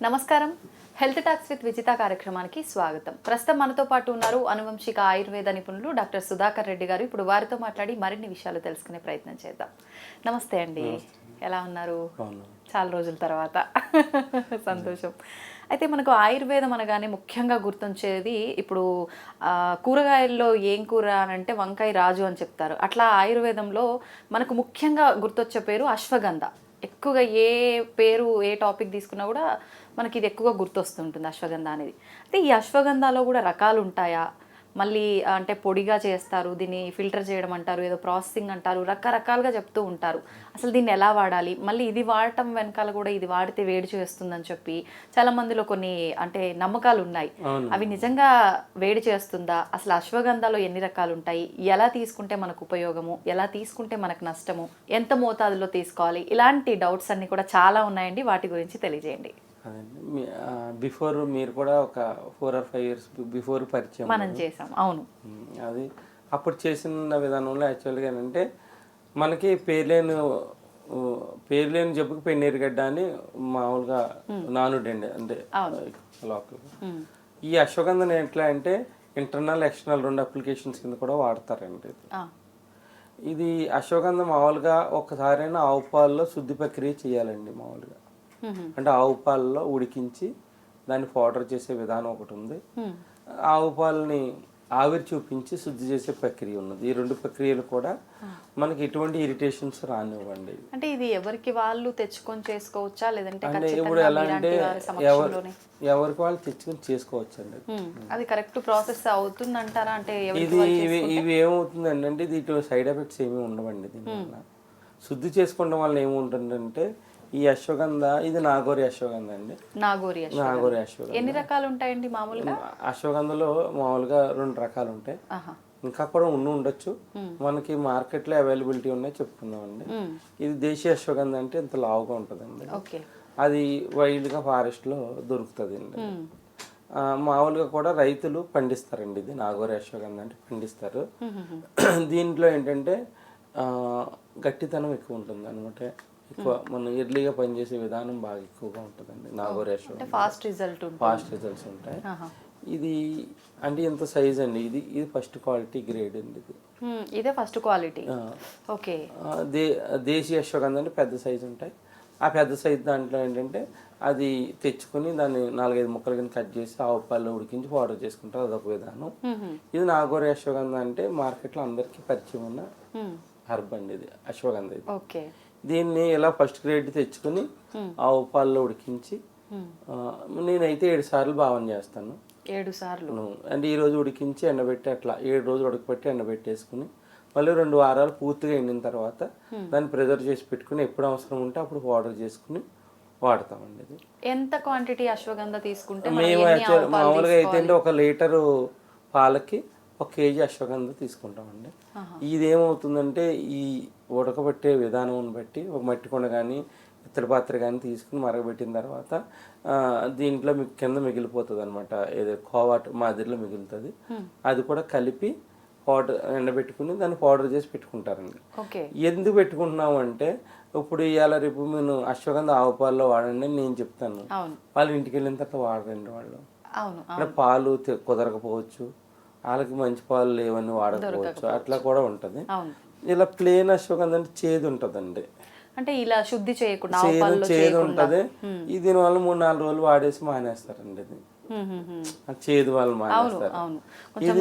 నమస్కారం. Health talks with Vijitha కార్యక్రమానికి స్వాగతం. ప్రస్తుతం మనతో పాటు ఉన్నారు అనువంశిక ఆయుర్వేద నిపుణులు డాక్టర్ సుధాకర్ రెడ్డి గారు. ఇప్పుడు వారితో మాట్లాడి మరిన్ని విషయాలు తెలుసుకునే ప్రయత్నం చేద్దాం. నమస్తే అండి, ఎలా ఉన్నారు? చాలా రోజుల తర్వాత సంతోషం. అయితే మనకు ఆయుర్వేదం అనగానే ముఖ్యంగా గుర్తొచ్చేది ఇప్పుడు కూరగాయల్లో ఏం కూర అని అంటే వంకాయ రాజు అని చెప్తారు. అట్లా ఆయుర్వేదంలో మనకు ముఖ్యంగా గుర్తొచ్చే పేరు అశ్వగంధ. ఎక్కువగా ఏ పేరు ఏ టాపిక్ తీసుకున్నా కూడా మనకి ఇది ఎక్కువగా గుర్తొస్తుంటుంది అశ్వగంధ అనేది. అయితే ఈ అశ్వగంధలో కూడా రకాలు ఉంటాయా? మళ్ళీ అంటే పొడిగా చేస్తారు, దీన్ని ఫిల్టర్ చేయడం అంటారు, ఏదో ప్రాసెసింగ్ అంటారు, రకరకాలుగా చెప్తూ ఉంటారు. అసలు దీన్ని ఎలా వాడాలి, మళ్ళీ ఇది వాడటం వెనకాల కూడా ఇది వాడితే వేడి చేస్తుందని చెప్పి చాలా మందిలో కొన్ని అంటే నమ్మకాలు ఉన్నాయి. అవి నిజంగా వేడి చేస్తుందా? అసలు అశ్వగంధలో ఎన్ని రకాలు ఉంటాయి, ఎలా తీసుకుంటే మనకు ఉపయోగము, ఎలా తీసుకుంటే మనకు నష్టము, ఎంత మోతాదులో తీసుకోవాలి, ఇలాంటి డౌట్స్ అన్ని కూడా చాలా ఉన్నాయండి. వాటి గురించి తెలియజేయండి. అదండి, బిఫోర్ మీరు కూడా ఒక 4 or 5 years బిఫోర్ పరిచయం మనం చేసాం. అవును, అది అప్పుడు చేసిన విధానంలో యాక్చువల్గా ఏంటంటే మనకి పేర్లేని జబ్బుకి పెన్నీరుగడ్డ అని మామూలుగా నానుడండి అంటే లోకల్గా. ఈ అశ్వగంధను ఎట్లా అంటే ఇంటర్నల్ ఎక్స్టర్నల్ 2 అప్లికేషన్స్ కింద కూడా వాడతారండి. ఇది అశ్వగంధ మామూలుగా ఒక్కసారైనా ఆవు పాలలో శుద్ధి ప్రక్రియ చేయాలండి. మామూలుగా అంటే ఆవు పాలలో ఉడికించి దాన్ని పౌడర్ చేసే విధానం ఒకటి ఉంది. ఆవు పాలని ఆవిరి చూపించి శుద్ధి చేసే ప్రక్రియ ఉన్నది. ఈ 2 ప్రక్రియలు కూడా మనకి ఎటువంటి ఇరిటేషన్స్ రానివ్వండి. అంటే ఇది ఎవరికి వాళ్ళు తెచ్చుకొని చేసుకోవచ్చా, లేదంటే అంటే ఇప్పుడు ఎలా అంటే ఎవరికి వాళ్ళు తెచ్చుకొని చేసుకోవచ్చు అండి. అది కరెక్ట్ ప్రాసెస్ అవుతుందంటారా? అంటే ఇవి ఏమవుతుందండి అంటే దీంట్లో సైడ్ ఎఫెక్ట్స్ ఏమీ ఉండవండి. దీనివల్ల శుద్ధి చేసుకోవడం వల్ల ఏముంటుందంటే ఈ అశ్వగంధ, ఇది నాగోరి అశ్వగంధ అండి. నాగోరి అశ్వగంధ ఎన్ని రకాలు ఉంటాయండి మామూలుగా? అశ్వగంధలో మామూలుగా 2 రకాలు ఉంటాయి, ఇంకా కూడా ఉండొచ్చు. మనకి మార్కెట్ లో అవైలబిలిటీ ఉన్నాయి చెప్పుకుందామండి. ఇది దేశీయ అశ్వగంధ అంటే ఇంత లావుగా ఉంటుందండి. అది వైల్డ్ గా ఫారెస్ట్ లో దొరుకుతుంది అండి. మామూలుగా కూడా రైతులు పండిస్తారండి. ఇది నాగోరి అశ్వగంధ అంటే పండిస్తారు. దీంట్లో ఏంటంటే గట్టితనం ఎక్కువ ఉంటుంది అనమాట. ఎక్కువ మనం ఎర్లీగా పనిచేసే విధానం బాగా ఎక్కువగా ఉంటుందండి నాగోరి అశ్వగంధ. ఫాస్ట్ రిజల్ట్స్ ఉంటాయి. ఇది అంటే ఎంత సైజ్ అండి, ఇది ఫస్ట్ క్వాలిటీ గ్రేడ్ అండి. ఇదే ఫస్ట్ క్వాలిటీ. ఓకే. దేశీయ అశ్వగంధ అంటే పెద్ద సైజు ఉంటాయి. ఆ పెద్ద సైజు దాంట్లో ఏంటంటే అది తెచ్చుకొని దాన్ని 4-5 ముక్కలు కింద కట్ చేసి ఆవు పాలలో ఉడికించి పౌడర్ చేసుకుంటారు. అదొక విధానం. ఇది నాగోరి అశ్వగంధ అంటే మార్కెట్లో అందరికీ పరిచయం ఉన్న హర్బ్ అండి. ఇది అశ్వగంధ. ఇది దీన్ని ఇలా ఫస్ట్ గ్రేడ్ తెచ్చుకొని ఆవు పాలలో ఉడికించి నేనైతే 7 సార్లు భావన చేస్తాను. 7 సార్లు అంటే ఈ రోజు ఉడికించి ఎండబెట్టి అట్లా 7 రోజులు ఉడకబెట్టి ఎండబెట్టేసుకుని మళ్ళీ 2 వారాలు పూర్తిగా ఎండిన తర్వాత దాన్ని ప్రిజర్వ్ చేసి పెట్టుకుని ఎప్పుడు అవసరం ఉంటే అప్పుడు పౌడర్ చేసుకుని వాడతామండి. ఇది ఎంత క్వాంటిటీ అశ్వగంధ తీసుకుంటే మేము మామూలుగా అయితే 1 లీటరు పాలకి 1 kg అశ్వగంధ తీసుకుంటామండి. ఇదేమవుతుందంటే ఈ ఉడకబెట్టే విధానం బట్టి ఒక మట్టి కొండ కానీ ఇత్తడి పాత్ర కానీ తీసుకుని మరగబెట్టిన తర్వాత దీంట్లో కింద మిగిలిపోతుంది అనమాట. ఏదో కోవాట్ మాదిరిలో మిగులుతుంది. అది కూడా కలిపి పౌడర్ ఎండబెట్టుకుని దాన్ని పౌడర్ చేసి పెట్టుకుంటారండి. ఎందుకు పెట్టుకుంటున్నాము అంటే ఇప్పుడు ఇవాళ రేపు నేను అశ్వగంధ ఆవు పాలలో వాడండి అని నేను చెప్తాను. వాళ్ళు ఇంటికి వెళ్ళిన తర్వాత వాడరండి. వాళ్ళు అంటే పాలు కుదరకపోవచ్చు, వాళ్ళకి మంచి పాలు లేవని వాడకపోవచ్చు, అట్లా కూడా ఉంటది. ఇలా ప్లేన్ అశ్వగంధ అంటే చేదు ఉంటదండి. అంటే ఇలా శుద్ధి చేయకుండా చేదు ఉంటది. దీనివల్ల 3-4 రోజులు వాడేసి మానేస్తారండి. ఇది చేదు వాళ్ళు మానేస్తారు.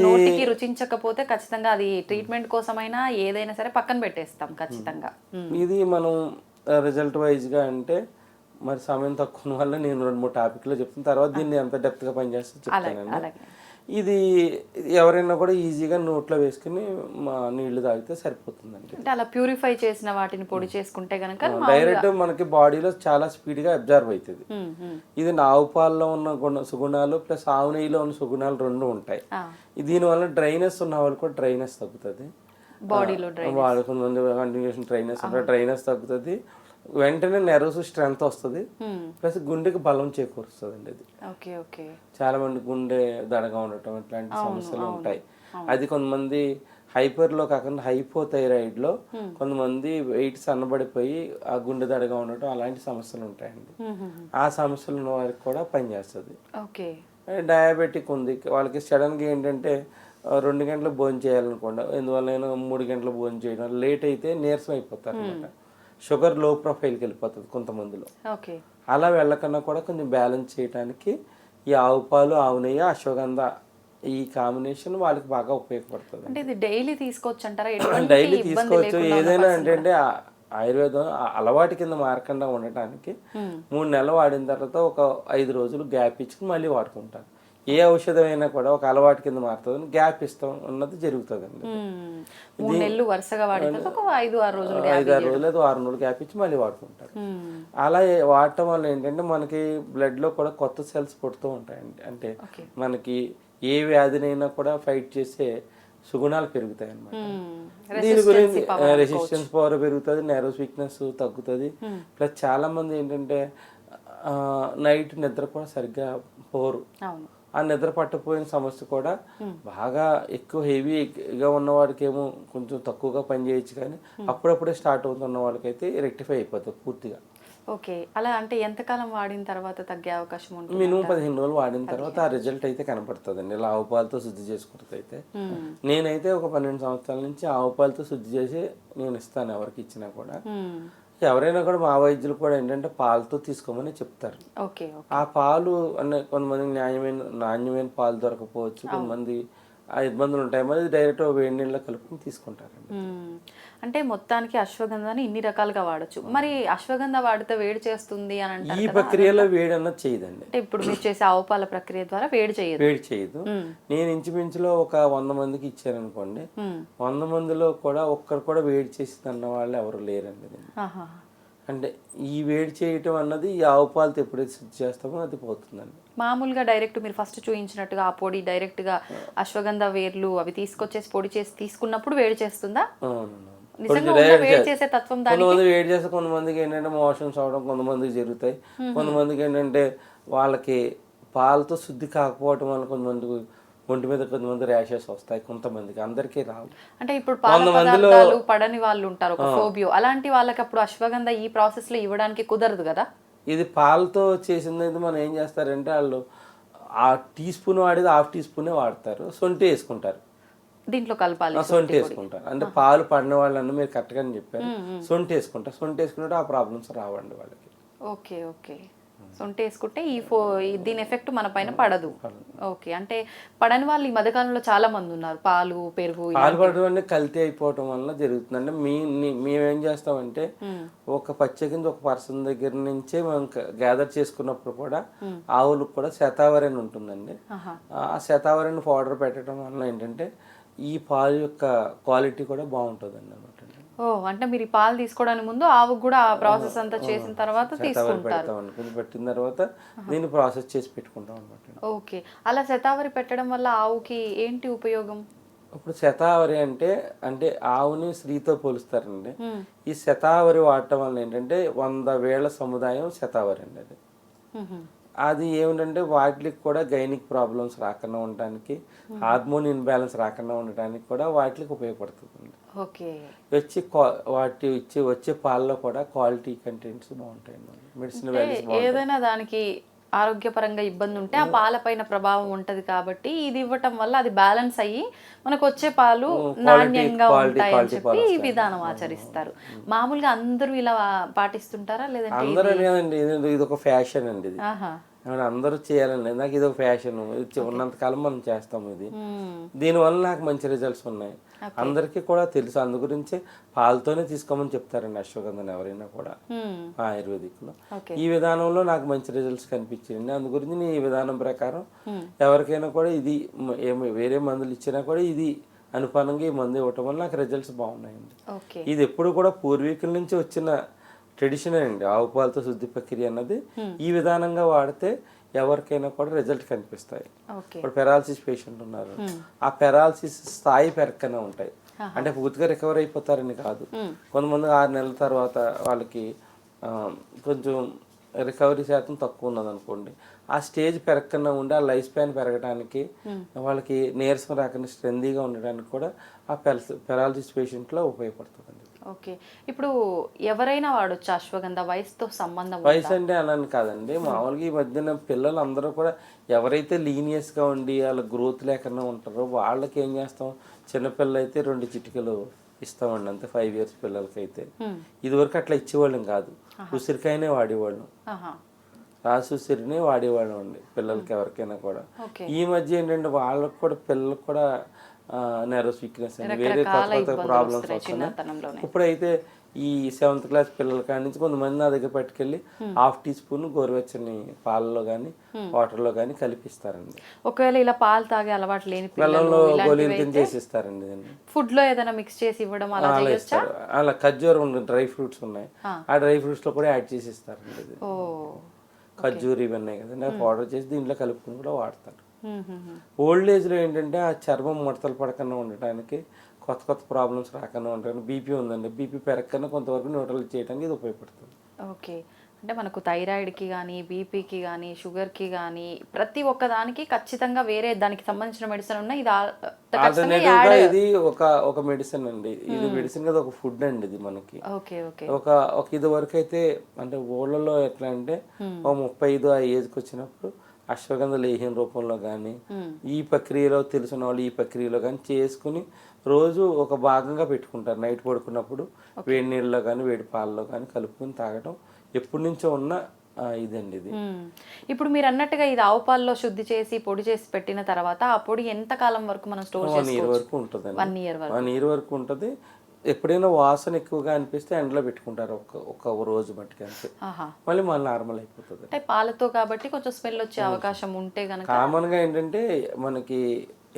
నోటికి రుచించకపోతే ఖచ్చితంగా అది ట్రీట్మెంట్ కోసమైనా ఏదైనా సరే పక్కన పెట్టేస్తాం ఖచ్చితంగా. ఇది మనం రిజల్ట్ వైజ్ గా అంటే మరి సమయం తక్కువ వల్ల నేను 2-3 టాపిక్లో చెప్తాను. తర్వాత దీన్ని ఎంత డెప్త్ గా పనిచేస్తే చెప్తానండి. ఇది ఎవరైనా కూడా ఈజీగా నోట్లో వేసుకుని నీళ్లు తాగితే సరిపోతుందండి. అంటే అలా ప్యూరిఫై చేసిన వాటిని పొడి చేసుకుంటే గనక డైరెక్ట్ మనకి బాడీలో చాలా స్పీడ్ గా అబ్జర్వ్ అవుతుంది. ఇది ఆవు పాలలో ఉన్న సుగుణాలు ప్లస్ ఆవు నెయ్యిలో ఉన్న సుగుణాలు 2 ఉంటాయి. దీనివల్ల డ్రైనెస్ ఉన్న వాళ్ళు కూడా డ్రైనెస్ తగ్గుతుంది. బాడీలో కంటిన్యూషన్ డ్రైనెస్ తగ్గుతుంది. వెంటనే నెర్వ్స్ స్ట్రెంగ్త్ వస్తుంది, ప్లస్ గుండెకి బలం చేకూరుస్తుంది అండి. ఇది చాలా మంది గుండె దడగా ఉండటం ఇట్లాంటి సమస్యలు ఉంటాయి. అది కొంతమంది హైపర్లో కాకుండా హైపోథైరాయిడ్లో కొంతమంది వెయిట్ సన్నబడిపోయి ఆ గుండె దడగా ఉండటం అలాంటి సమస్యలు ఉంటాయండి. ఆ సమస్యలు ఉన్న వారికి కూడా పనిచేస్తుంది. ఓకే. డయాబెటిక్ ఉంది వాళ్ళకి సడన్గా ఏంటంటే 2 గంటలు భోజనం చేయాలనుకోండి, ఎందువల్ల 3 గంటలు భోజనం చేయడం లేట్ అయితే నీరసం అయిపోతారు అనమాట. షుగర్ లో ప్రొఫైల్కి వెళ్ళిపోతుంది కొంతమందిలో. ఓకే. అలా వెళ్ళకన్నా కూడా కొంచెం బ్యాలెన్స్ చేయడానికి ఈ ఆవు పాలు, ఆవు నెయ్యి, అశ్వగంధ ఈ కాంబినేషన్ వాళ్ళకి బాగా ఉపయోగపడుతుంది. అంటే ఇది డైలీ తీసుకోవచ్చు అంటారా? డైలీ తీసుకోవచ్చు. ఏదైనా ఏంటంటే ఆయుర్వేదం అలవాటు కింద మారకుండా ఉండటానికి 3 నెలలు వాడిన తర్వాత ఒక 5 రోజులు గ్యాప్ ఇచ్చుకుని మళ్ళీ వాడుకుంటారు. ఏ ఔషధం అయినా కూడా ఒక అలవాటు కింద మారుతుంది, గ్యాప్ ఇస్తాం అన్నది జరుగుతుందండి. 3 నెలలు వరుసగా వాడిన తర్వాత ఒక 5-6 రోజులు 5-6 రోజులు లేదా 6 రోజులు గ్యాప్ ఇచ్చి మళ్ళీ వాడుకుంటారు. అలా వాడటం వల్ల ఏంటంటే మనకి బ్లడ్ లో కూడా కొత్త సెల్స్ పుడుతూ ఉంటాయండి. అంటే మనకి ఏ వ్యాధినైనా కూడా ఫైట్ చేసే సుగుణాలు పెరుగుతాయి అన్నమాట. దీని గురించి రెసిస్టెన్స్ పవర్ పెరుగుతుంది, నెర్వస్ వీక్నెస్ తగ్గుతుంది. ప్లస్ చాలా మంది ఏంటంటే నైట్ నిద్ర కూడా సరిగ్గా పోరు. ఆ నిద్ర పట్టపోయిన సమస్య కూడా బాగా ఎక్కువ హెవీగా ఉన్నవాడికి ఏమో కొంచెం తక్కువగా పని చేయొచ్చు, కానీ అప్పుడప్పుడే స్టార్ట్ అవుతున్న వాళ్ళకైతే రెక్టిఫై అయిపోతుంది పూర్తిగా. ఓకే. అలా అంటే ఎంతకాలం వాడిన తర్వాత తగ్గే అవకాశం ఉంటుంది? మినిమం 15 రోజులు వాడిన తర్వాత ఆ రిజల్ట్ అయితే కనపడుతుందండి. ఇలా ఆవు పాలతో శుద్ధి చేసుకుంటే అయితే నేనైతే ఒక 12 సంవత్సరాల నుంచి ఆవు పాలతో శుద్ధి చేసి నేను ఇస్తాను ఎవరికి ఇచ్చినా కూడా. ఎవరైనా కూడా మా వైద్యులు కూడా ఏంటంటే పాలతో తీసుకోమని చెప్తారు. ఆ పాలు అనే కొంతమందికి నాణ్యమైన పాలు దొరకపోవచ్చు, కొంతమంది ఆ ఇబ్బందులు ఉంటాయి, మరి డైరెక్ట్ వేడి నీళ్ళలో కలుపుకొని తీసుకుంటారండి. అంటే మొత్తానికి అశ్వగంధాన్ని ఇన్ని రకాలుగా వాడచ్చు. మరి అశ్వగంధ వాడితే వేడి చేస్తుంది అని అంటే ఈ ప్రక్రియలో వేడి అన్నది చేయదండి. అంటే ఇప్పుడు మీరు చేసే ఆవు పాల ప్రక్రియ ద్వారా వేడి చేయదు. నేను ఇంచుమించులో ఒక 100 మందికి ఇచ్చాననుకోండి, 100 మందిలో కూడా ఒక్కరు కూడా వేడి చేసింది అన్న వాళ్ళు ఎవరు లేరండి. అంటే ఈ వేడి చేయటం అన్నది ఈ ఆవు పాలతో ఎప్పుడైతే శుద్ధి చేస్తామో అది పోతుందండి. మామూలుగా డైరెక్ట్ మీరు ఫస్ట్ చూపించినట్టుగా ఆ పొడి డైరెక్ట్ గా అశ్వగంధ వేర్లు అవి తీసుకొచ్చేసి పొడి చేసి తీసుకున్నప్పుడు వేడి చేస్తుందా? వేడి చేసే తత్వం కొంతమంది వేడి చేస్తే కొంతమందికి ఏంటంటే మోషన్స్ అవడం కొంతమందికి జరుగుతాయి. కొంతమందికి ఏంటంటే వాళ్ళకి పాలతో శుద్ధి కాకపోవటం వల్ల కొంతమందికి ఒంటి మీద కొంతమంది ర్యాషెస్ వస్తాయి, కొంతమందికి, అందరికీ రావు. అంటే ఇప్పుడు పాల పదార్థాలు పడని వాళ్ళు ఉంటారు, ఒక ఫోబియో, అలాంటి వాళ్ళకి అప్పుడు అశ్వగంధ ఈ ప్రాసెస్ లో ఇవ్వడానికి కుదరదు కదా. ఇది పాలతో చేసింది అయితే మనం ఏం చేస్తారంటే వాళ్ళు ఆ టీ స్పూన్ వాడేది ½ టీ స్పూనే వాడతారు, సొంటి వేసుకుంటారు దీంట్లో కలపాలి. సొంటి వేసుకుంటారు అంటే పాలు పడిన వాళ్ళని మీరు కరెక్ట్గా చెప్పారు, సొంటి వేసుకుంటారు. సొంటి వేసుకుంటే ఆ ప్రాబ్లమ్స్ రావండి వాళ్ళకి. ఓకే. సొంటి వేసుకుంటే దీని ఎఫెక్ట్ మన పైన పడదు. ఓకే. అంటే పడని వాళ్ళు ఈ మధ్యకాలంలో చాలా మంది ఉన్నారు. పాలు పెరుగు పడడం కల్తీ అయిపోవటం వల్ల జరుగుతుందంటే మేమేం చేస్తామంటే ఒక ప్రత్యేకించి ఒక పర్సన్ దగ్గర నుంచే మనం గ్యాదర్ చేసుకున్నప్పుడు కూడా ఆవులకు కూడా శతావరి అని ఉంటుందండి. ఆ శతావరిని పౌడర్ పెట్టడం వల్ల ఏంటంటే ఈ పాలు యొక్క క్వాలిటీ కూడా బాగుంటుందండి అన్నమాట. అంటే మీరు ఈ పాలు తీసుకోవడానికి ముందు ఆవుకు కూడా ఆ ప్రాసెస్ అంతా చేసిన తర్వాత తీసుకుంటారు. పెట్టిన తర్వాత దీన్ని ప్రాసెస్ చేసి పెట్టుకుంటాం అన్నమాట. ఓకే. అలా శతావరి పెట్టడం వల్ల ఆవుకి ఏంటి ఉపయోగం? ఇప్పుడు శతావరి అంటే ఆవుని స్త్రీతో పోలుస్తారండి. ఈ శతావరి వాడటం వల్ల ఏంటంటే 100 వేళ్ల సముదాయం శతావరి అండి. అది ఏమిటంటే వాటికి కూడా గైనిక్ ప్రాబ్లమ్స్ రాకుండా ఉండటానికి, హార్మోన్ ఇన్బ్యాలెన్స్ రాకుండా ఉండటానికి కూడా వాటికి ఉపయోగపడుతుంది. వచ్చే పాలలో కూడా క్వాలిటీ కంటెంట్స్ బాగుంటాయి, మెడిసిన్ వాల్యూస్ బాగుంటాయి. ఏదైనా దానికి ఆరోగ్యపరంగా ఇబ్బంది ఉంటే ఆ పాలపైన ప్రభావం ఉంటది కాబట్టి ఇది ఇవ్వటం వల్ల అది బ్యాలెన్స్ అయ్యి మనకు వచ్చే పాలు నాణ్యంగా ఉంటాయని చెప్పి ఈ విధానం ఆచరిస్తారు. మామూలుగా అందరూ ఇలా పాటిస్తుంటారా లేదంటే? అందరూ లేదండి, ఇది ఒక ఫ్యాషన్ అండి. ఇది అందరూ చేయాలండి, నాకు ఇది ఒక ఫ్యాషన్, ఉన్నంతకాలం మనం చేస్తాము. ఇది దీనివల్ల నాకు మంచి రిజల్ట్స్ ఉన్నాయి, అందరికీ కూడా తెలుసు. అందు గురించి పాలతోనే తీసుకోమని చెప్తారండి అశ్వగంధని ఎవరైనా కూడా ఆయుర్వేదిక్ లో. ఈ విధానంలో నాకు మంచి రిజల్ట్స్ కనిపించాయండి. అందు గురించి నేను ఈ విధానం ప్రకారం ఎవరికైనా కూడా ఇది వేరే మందులు ఇచ్చినా కూడా ఇది అనుపానంగా ఈ మందు ఇవ్వటం వల్ల నాకు రిజల్ట్స్ బాగున్నాయండి. ఇది ఎప్పుడు కూడా పూర్వీకుల నుంచి వచ్చిన ట్రెడిషన్ అండి. ఆవు పాలతో శుద్ధి ప్రక్రియ అన్నది ఈ విధానంగా వాడితే ఎవరికైనా కూడా రిజల్ట్ కనిపిస్తాయి. ఇప్పుడు పెరాలసిస్ పేషెంట్ ఉన్నారు, ఆ పెరాలసిస్ స్థాయి పెరక్కనే ఉంటాయి, అంటే పూర్తిగా రికవర్ అయిపోతారని కాదు. కొంతమంది 6 నెలల తర్వాత వాళ్ళకి కొంచెం రికవరీ శాతం తక్కువ ఉన్నది అనుకోండి, ఆ స్టేజ్ పెరగకుండా ఉండి ఆ లైఫ్ స్పాన్ పెరగడానికి, వాళ్ళకి నీరసం రాకుండా స్ట్రెందీగా ఉండడానికి కూడా ఆ పెరాలసిస్ పేషెంట్లో ఉపయోగపడుతుందండి. ఓకే. ఇప్పుడు ఎవరైనా వాడొచ్చా అశ్వగంధ? వయసుతో సంబంధం ఉందా? వయసు అంటే అలాని కాదండి, మామూలుగా ఈ మధ్యన పిల్లలు అందరూ కూడా ఎవరైతే లీనియస్గా ఉండి వాళ్ళ గ్రోత్ లేకుండా ఉంటారో వాళ్ళకి ఏం చేస్తాం, చిన్నపిల్లలు అయితే 2 చిటికలు ఇస్తామండి అంతే, 5 years పిల్లలకైతే. ఇదివరకు అట్లా ఇచ్చేవాళ్ళం కాదు, ఉసిరికాయనే వాడేవాళ్ళం, ఆహా. రాసి ఉసిరినే వాడేవాళ్ళం అండి పిల్లలకి ఎవరికైనా కూడా. ఓకే. ఈ మధ్య ఏంటంటే వాళ్ళకి కూడా పిల్లలకు కూడా నెర్వస్ వీక్నెస్ అని వేరే కొత్త కొత్త ఇబ్బందులు ప్రాబ్లమ్స్ వస్తున్నాయి వస్తున్నాయి. చిన్నతనంలోనే. ఇప్పుడైతే ఈ 7th class పిల్లల కాడి నుంచి కొంతమంది నా దగ్గర పట్టుకెళ్ళి 1/2 teaspoon గోరువెచ్చని పాలలో కానీ వాటర్లో కానీ కలిపిస్తారండి. ఒకవేళ ఇలా పాలు తాగే అలవాటు లేని పిల్లలు బెల్లంలో గోళీలు ఇలాంటివి కింద చేసిస్తారండి దీన్ని. ఫుడ్ లో ఏదైనా మిక్స్ చేసి ఇవ్వడం అలా అలా చేయొచ్చా? ఇస్తారు. అలా ఖర్జూరం ఉంది, డ్రై ఫ్రూట్స్ ఉన్నాయి, ఆ డ్రై ఫ్రూట్స్లో కూడా యాడ్ చేసి ఇస్తారండి ఇది. ఓ. ఖర్జూరు ఇవన్నీ కదండి, పౌడర్ చేసి దీంట్లో కలుపుకొని కూడా వాడతారు. హ్మ్, హ్మ్, హ్మ్. ఓల్డ్ ఏజ్లో ఏంటంటే ఆ చర్మం ముడతలు పడకుండా ఉండటానికి, కొత్త కొత్త ప్రాబ్లమ్స్ రాకుండా ఉండడానికి, బీపీ ఉందండి, బీపీ పెరగకుండా కొంతవరకు న్యూట్రల్ చేయడానికి ఇది ఉపయోగపడుతుంది. ఓకే. అంటే మనకు థైరాయిడ్కి కానీ, బీపీకి కానీ, షుగర్కి కానీ ప్రతి ఒక్క దానికి ఖచ్చితంగా వేరే దానికి సంబంధించిన మెడిసిన్ ఉన్నాయి. ఇది ఖచ్చితంగా ఆల్టర్నేటివ్ గా యాడ్. ఇది ఒక మెడిసిన్ అండి, ఇది మెడిసిన్ కదా, ఒక ఫుడ్ అండి ఇది మనకి. ఓకే. ఓకే. ఒక ఇది వరకు అయితే అంటే ఊళ్ళలో ఎట్లా అంటే ఒక 35 ఆ ఏజ్కి వచ్చినప్పుడు అశ్వగంధ లేహ్యం రూపంలో కానీ, ఈ ప్రక్రియలో తెలిసిన వాళ్ళు ఈ ప్రక్రియలో కానీ చేసుకుని రోజు ఒక భాగంగా పెట్టుకుంటారు. నైట్ పడుకున్నప్పుడు వేడి నీళ్ళలో కానీ వేడి పాలలో కానీ కలుపుకొని తాగటం ఎప్పటి నుంచో ఉన్న ఇదండి ఇది. ఇప్పుడు మీరు అన్నట్టుగా ఇది ఆవు పాలలో శుద్ధి చేసి పొడి చేసి పెట్టిన తర్వాత ఆ పొడి ఎంత కాలం వరకు మనం స్టోర్ 1 year చేసుకోవచ్చు? వరకు ఉంటుందండి. 1 year వరకు. 1 year వరకు ఉంటుంది. ఎప్పుడైనా వాసన ఎక్కువగా అనిపిస్తే ఎండలో పెట్టుకుంటారు ఒక రోజు మట్టుకు అంతే, ఆహా. మళ్ళీ నార్మల్ అయిపోతుంది. అంటే పాలతో కాబట్టి కొంచెం స్మెల్ వచ్చే అవకాశం ఉంటే గనక. కామన్గా ఏంటంటే మనకి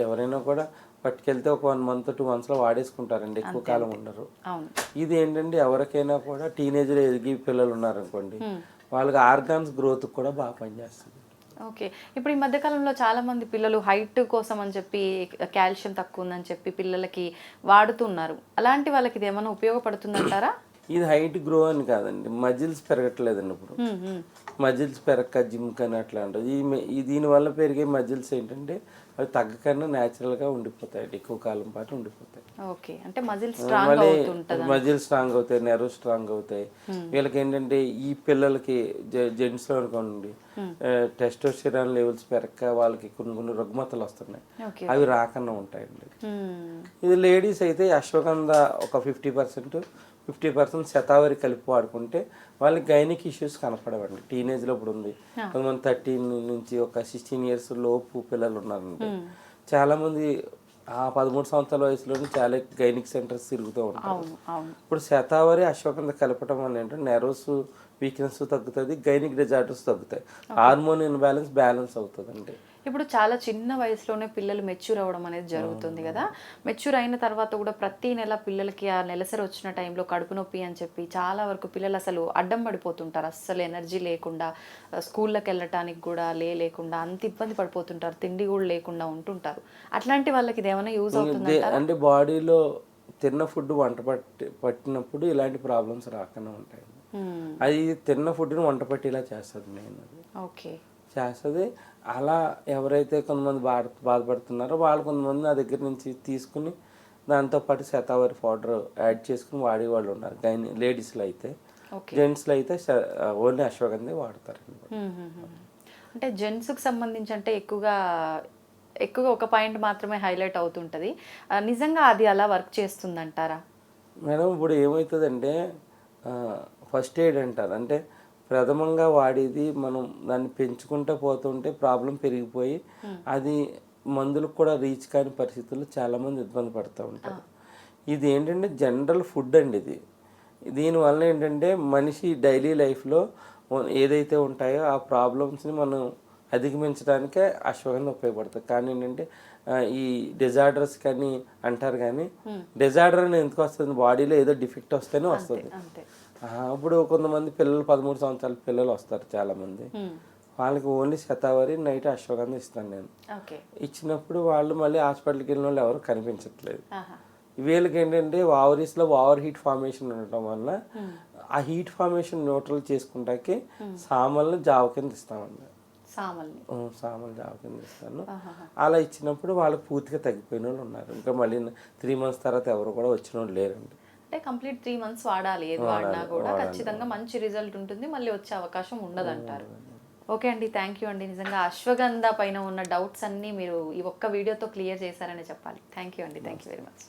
ఎవరైనా కూడా పట్టుకెళ్తే ఒక 1 month 2 monthsలో వాడేసుకుంటారండి, ఎక్కువ కాలం ఉండరు. అవును. ఇది ఏంటంటే ఎవరికైనా కూడా టీనేజ్లో ఎదిగి పిల్లలు ఉన్నారనుకోండి, వాళ్ళకి ఆర్గాన్స్ గ్రోత్ కూడా బాగా పనిచేస్తుంది. ఓకే. ఇప్పుడు ఈ మధ్య కాలంలో చాలా మంది పిల్లలు హైట్ కోసం అని చెప్పి కాల్షియం తక్కువ ఉందని చెప్పి పిల్లలకి వాడుతున్నారు. అలాంటి వాళ్ళకి ఇది ఏమైనా ఉపయోగపడుతుందంటారా? ఇది హైట్ గ్రో అని కాదండి, మజిల్స్ పెరగట్లేదండి ఇప్పుడు. మజిల్స్ పెరగక జిమ్ కానీ అట్లా ఉంటుంది. ఈ దీనివల్ల పెరిగే మజిల్స్ ఏంటంటే అవి తగ్గకన్నా న్యాచురల్గా ఉండిపోతాయి, ఎక్కువ కాలం పాటు ఉండిపోతాయి. ఓకే. అంటే మజిల్ స్ట్రాంగ్ అవుతుంటది. మజిల్ స్ట్రాంగ్ అవుతాయి, నెర్వ్ స్ట్రాంగ్ అవుతాయి. వీళ్ళకి ఏంటంటే ఈ పిల్లలకి జెంట్స్లో అనుకోండి టెస్టోస్టెరాన్ లెవెల్స్ పెరగక వాళ్ళకి కొన్ని రుగ్మతలు వస్తున్నాయి, అవి రాకుండా ఉంటాయండి. ఇది లేడీస్ అయితే అశ్వగంధ ఒక 50% శతావరి కలిపి వాడుకుంటే వాళ్ళకి గైనిక్ ఇష్యూస్ కనపడవండి. టీనేజ్లో ఇప్పుడు ఉంది, కొంతమంది 13 నుంచి ఒక 16 years లోపు పిల్లలు ఉన్నారంటే చాలామంది ఆ 13 సంవత్సరాల వయసులోనే చాలా గైనిక్ సెంటర్స్ తిరుగుతూ ఉంటారు. ఇప్పుడు శతావరి అశ్వగంధ కలపడం వల్ల ఏంటంటే నెర్వస్ వీక్నెస్ తగ్గుతుంది, గైనిక్ డిజార్డర్స్ తగ్గుతాయి, హార్మోన్ బ్యాలెన్స్ అవుతుందండి. ఇప్పుడు చాలా చిన్న వయసులోనే పిల్లలు మెచ్యూర్ అవ్వడం అనేది జరుగుతుంది కదా. మెచ్యూర్ అయిన తర్వాత కూడా ప్రతి నెల పిల్లలకి ఆ నెలసరి వచ్చిన టైంలో కడుపు నొప్పి అని చెప్పి చాలా వరకు పిల్లలు అసలు అడ్డం పడిపోతుంటారు, అస్సలు ఎనర్జీ లేకుండా స్కూళ్ళకి వెళ్ళటానికి కూడా లేకుండా అంత ఇబ్బంది పడిపోతుంటారు, తిండి కూడా లేకుండా ఉంటుంటారు. అట్లాంటి వాళ్ళకి ఇది ఏమైనా యూజ్ అవుతుంది అంటే బాడీలో తిన్న ఫుడ్ వంట పట్టినప్పుడు ఇలాంటి ప్రాబ్లమ్స్ రాకుండా ఉంటాయి. అది తిన్న ఫుడ్ని వంట పట్టేలా చేస్తుంది మెయిన్ అది. ఓకే. చేస్తుంది. అలా ఎవరైతే కొంతమంది బాధపడుతున్నారో వాళ్ళు కొంతమంది నా దగ్గర నుంచి తీసుకుని దాంతోపాటు శతావరి పౌడర్ యాడ్ చేసుకుని వాడేవాళ్ళు ఉన్నారు, లేడీస్లో అయితే. జెంట్స్లో అయితే ఓన్లీ అశ్వగంధే వాడతారండి. అంటే జెంట్స్కి సంబంధించి అంటే ఎక్కువగా ఒక పాయింట్ మాత్రమే హైలైట్ అవుతుంటుంది, నిజంగా అది అలా వర్క్ చేస్తుందంటారా మేడం? ఇప్పుడు ఏమవుతుందంటే ఫస్ట్ ఎయిడ్ అంటారు, అంటే ప్రథమంగా వాడేది మనం దాన్ని పెంచుకుంటూ పోతుంటే ప్రాబ్లం పెరిగిపోయి అది మందులకు కూడా రీచ్ కాని పరిస్థితుల్లో చాలామంది ఇబ్బంది పడుతూ ఉంటారు. ఇది ఏంటంటే జనరల్ ఫుడ్ అండి ఇది. దీనివల్ల ఏంటంటే మనిషి డైలీ లైఫ్లో ఏదైతే ఉంటాయో ఆ ప్రాబ్లమ్స్ని మనం అధిగమించడానికే అశ్వగంధ ఉపయోగపడుతుంది. కానీ ఏంటంటే ఈ డిజార్డర్స్ కానీ అంటారు, కానీ డిజార్డర్ అని ఎందుకు వస్తుంది, బాడీలో ఏదో డిఫెక్ట్ వస్తేనే వస్తుంది. ఇప్పుడు కొంతమంది పిల్లలు 13 సంవత్సరాల పిల్లలు వస్తారు చాలామంది, వాళ్ళకి ఓన్లీ శతావరి నైట్ అశ్వగంధ ఇస్తాను నేను. ఇచ్చినప్పుడు వాళ్ళు మళ్ళీ హాస్పిటల్కి వెళ్ళిన వాళ్ళు ఎవరు కనిపించట్లేదు. వీళ్ళకి ఏంటంటే ఓవరీస్లో ఓవర్ హీట్ ఫార్మేషన్ ఉండటం వల్ల ఆ హీట్ ఫార్మేషన్ న్యూట్రల్ చేసుకుంటాకే సామల్ని జావ కింద ఇస్తామండి. సామల్ని సామలు జావ కింద ఇస్తాను. అలా ఇచ్చినప్పుడు వాళ్ళకి పూర్తిగా తగ్గిపోయిన వాళ్ళు ఉన్నారు. ఇంకా మళ్ళీ 3 months తర్వాత ఎవరు కూడా వచ్చిన వాళ్ళు లేరండి. అంటే కంప్లీట్ 3 months వాడాలి, ఏది వాడినా కూడా ఖచ్చితంగా మంచి రిజల్ట్ ఉంటుంది, మళ్ళీ వచ్చే అవకాశం ఉండదంటారు. ఓకే అండి, థ్యాంక్ యూ అండి. నిజంగా అశ్వగంధ పైన ఉన్న డౌట్స్ అన్నీ మీరు ఈ ఒక్క వీడియోతో క్లియర్ చేశారని చెప్పాలి. థ్యాంక్ యూ అండి, థ్యాంక్ యూ వెరీ మచ్.